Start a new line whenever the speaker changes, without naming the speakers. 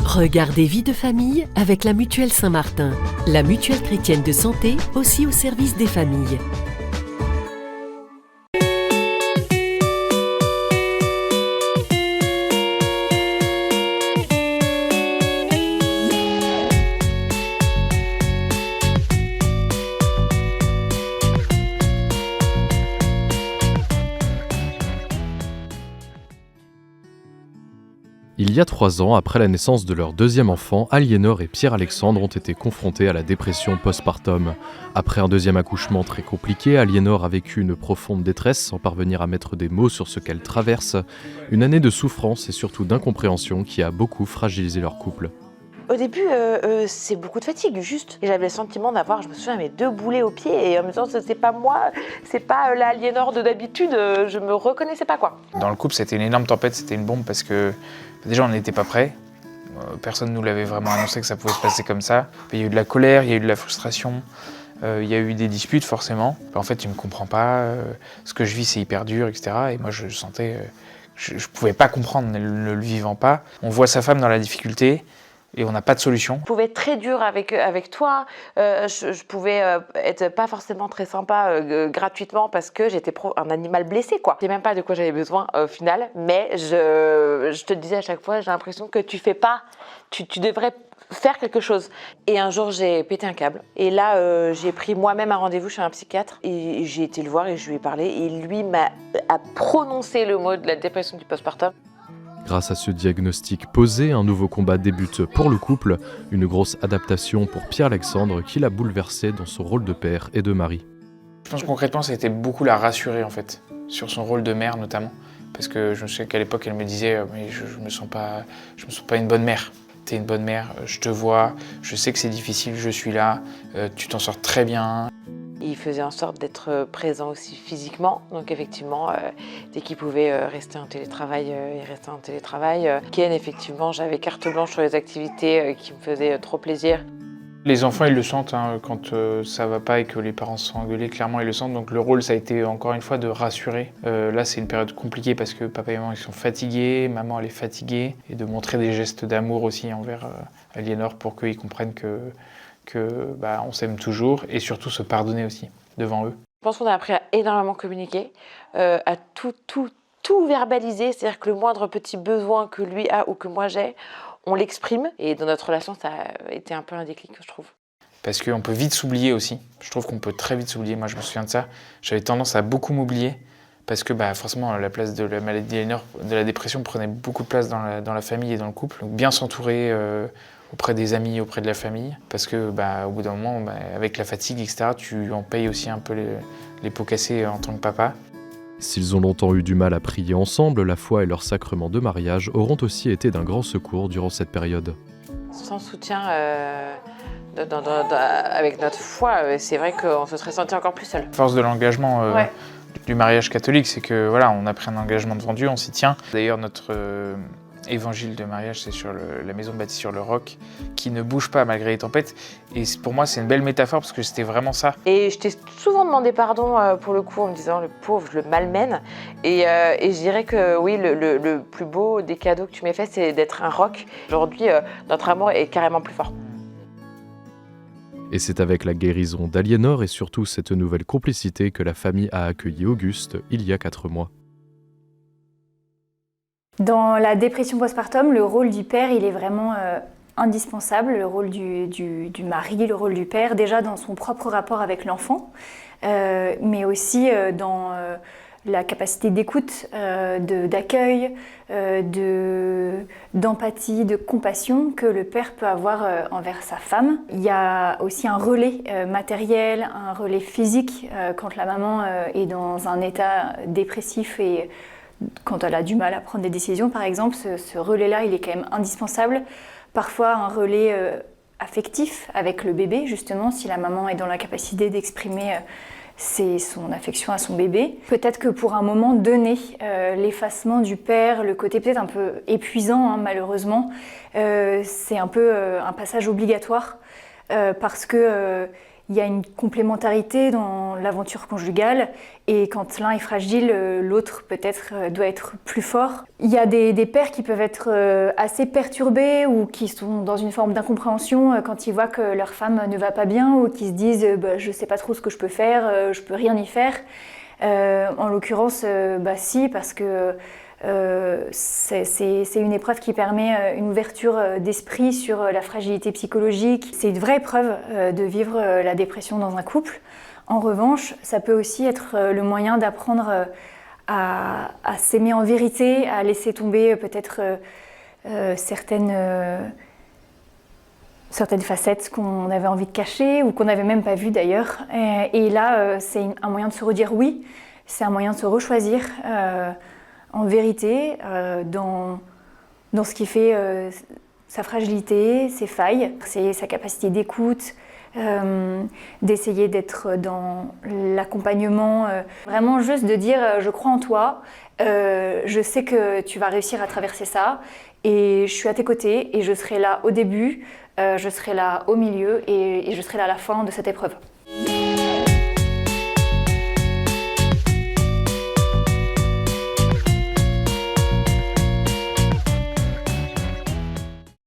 Regardez Vie de famille avec la Mutuelle Saint-Martin, la mutuelle chrétienne de santé aussi au service des familles.
Il y a 3 ans, après la naissance de leur deuxième enfant, Aliénor et Pierre-Alexandre ont été confrontés à la dépression postpartum. Après un deuxième accouchement très compliqué, Aliénor a vécu une profonde détresse sans parvenir à mettre des mots sur ce qu'elle traverse. Une année de souffrance et surtout d'incompréhension qui a beaucoup fragilisé leur couple.
Au début, c'est beaucoup de fatigue, juste. Et j'avais le sentiment d'avoir, je me souviens, mes 2 boulets aux pieds. Et en même temps, c'est pas moi, c'est pas la Aliénor de d'habitude. Je me reconnaissais pas, quoi.
Dans le couple, c'était une énorme tempête, c'était une bombe parce que déjà, on n'était pas prêts. Personne ne nous l'avait vraiment annoncé que ça pouvait se passer comme ça. Il y a eu de la colère, il y a eu de la frustration. Il y a eu des disputes, forcément. En fait, tu me comprends pas. Ce que je vis, c'est hyper dur, etc. Et moi, je sentais... je pouvais pas comprendre, ne le vivant pas. On voit sa femme dans la difficulté. Et on n'a pas de solution.
Je pouvais être très dure avec toi, je pouvais être pas forcément très sympa gratuitement parce que j'étais un animal blessé, quoi. Je sais même pas de quoi j'avais besoin au final, mais je te disais à chaque fois, j'ai l'impression que tu fais pas, tu devrais faire quelque chose. Et un jour, j'ai pété un câble. Et là, j'ai pris moi-même un rendez-vous chez un psychiatre et j'ai été le voir et je lui ai parlé. Et lui a prononcé le mot de la dépression du postpartum.
Grâce à ce diagnostic posé, un nouveau combat débute pour le couple, une grosse adaptation pour Pierre-Alexandre qui l'a bouleversé dans son rôle de père et de mari.
Je pense concrètement, ça a été beaucoup la rassurer en fait, sur son rôle de mère notamment, parce que je sais qu'à l'époque elle me disait mais je me sens pas une bonne mère. T'es une bonne mère, je te vois, je sais que c'est difficile, je suis là, tu t'en sors très bien.
Il faisait en sorte d'être présent aussi physiquement, donc effectivement, dès qu'il pouvait rester en télétravail, il restait en télétravail. Ken, effectivement, j'avais carte blanche sur les activités qui me faisaient trop plaisir.
Les enfants, ils le sentent hein, quand ça va pas et que les parents se sont engueulés, clairement ils le sentent. Donc le rôle, ça a été encore une fois de rassurer. Là, c'est une période compliquée parce que papa et maman, ils sont fatigués, maman, elle est fatiguée. Et de montrer des gestes d'amour aussi envers Aliénor pour qu'ils comprennent que on s'aime toujours et surtout se pardonner aussi devant eux.
Je pense qu'on a appris à énormément communiquer, à tout verbaliser, c'est-à-dire que le moindre petit besoin que lui a ou que moi j'ai, on l'exprime. Et dans notre relation, ça a été un peu un déclic, je trouve.
Parce qu'on peut vite s'oublier aussi. Je trouve qu'on peut très vite s'oublier. Moi, je me souviens de ça. J'avais tendance à beaucoup m'oublier parce que forcément, la place de la maladie d'Aliénor, de la dépression, prenait beaucoup de place dans la famille et dans le couple. Donc, bien s'entourer auprès des amis, auprès de la famille, parce que au bout d'un moment, avec la fatigue, etc., tu en payes aussi un peu les pots cassés en tant que papa.
S'ils ont longtemps eu du mal à prier ensemble, la foi et leur sacrement de mariage auront aussi été d'un grand secours durant cette période.
Sans soutien avec notre foi, c'est vrai qu'on se serait senti encore plus seul.
Force de l'engagement du mariage catholique, c'est que on a pris un engagement devant Dieu, on s'y tient. D'ailleurs, notre évangile de mariage, c'est sur la maison bâtie sur le roc, qui ne bouge pas malgré les tempêtes. Et pour moi, c'est une belle métaphore parce que c'était vraiment ça.
Et je t'ai souvent demandé pardon pour le coup, en me disant le pauvre, je le malmène. Et je dirais que oui, le plus beau des cadeaux que tu m'as fait, c'est d'être un roc. Aujourd'hui, notre amour est carrément plus fort.
Et c'est avec la guérison d'Aliénor et surtout cette nouvelle complicité que la famille a accueilli Auguste il y a 4 mois.
Dans la dépression postpartum, le rôle du père, il est vraiment indispensable, le rôle du mari, le rôle du père, déjà dans son propre rapport avec l'enfant, mais aussi dans la capacité d'écoute, d'accueil, d'empathie, de compassion que le père peut avoir envers sa femme. Il y a aussi un relais matériel, un relais physique quand la maman est dans un état dépressif et quand elle a du mal à prendre des décisions, par exemple, ce relais-là, il est quand même indispensable. Parfois, un relais affectif avec le bébé, justement, si la maman est dans la capacité d'exprimer son affection à son bébé. Peut-être que pour un moment donné, l'effacement du père, le côté peut-être un peu épuisant, hein, malheureusement, c'est un peu un passage obligatoire parce que il y a une complémentarité dans l'aventure conjugale et quand l'un est fragile, l'autre peut-être doit être plus fort. Il y a des pères qui peuvent être assez perturbés ou qui sont dans une forme d'incompréhension quand ils voient que leur femme ne va pas bien ou qui se disent je ne sais pas trop ce que je peux faire, je peux rien y faire. En l'occurrence, si, parce que c'est une épreuve qui permet une ouverture d'esprit sur la fragilité psychologique. C'est une vraie épreuve de vivre la dépression dans un couple. En revanche, ça peut aussi être le moyen d'apprendre à s'aimer en vérité, à laisser tomber peut-être certaines facettes qu'on avait envie de cacher ou qu'on n'avait même pas vues d'ailleurs. Et là, c'est un moyen de se redire oui, c'est un moyen de se rechoisir en vérité dans ce qui fait sa fragilité, ses failles, sa capacité d'écoute, d'essayer d'être dans l'accompagnement. Vraiment juste de dire je crois en toi, je sais que tu vas réussir à traverser ça et je suis à tes côtés et je serai là au début, je serai là au milieu et je serai là à la fin de cette épreuve.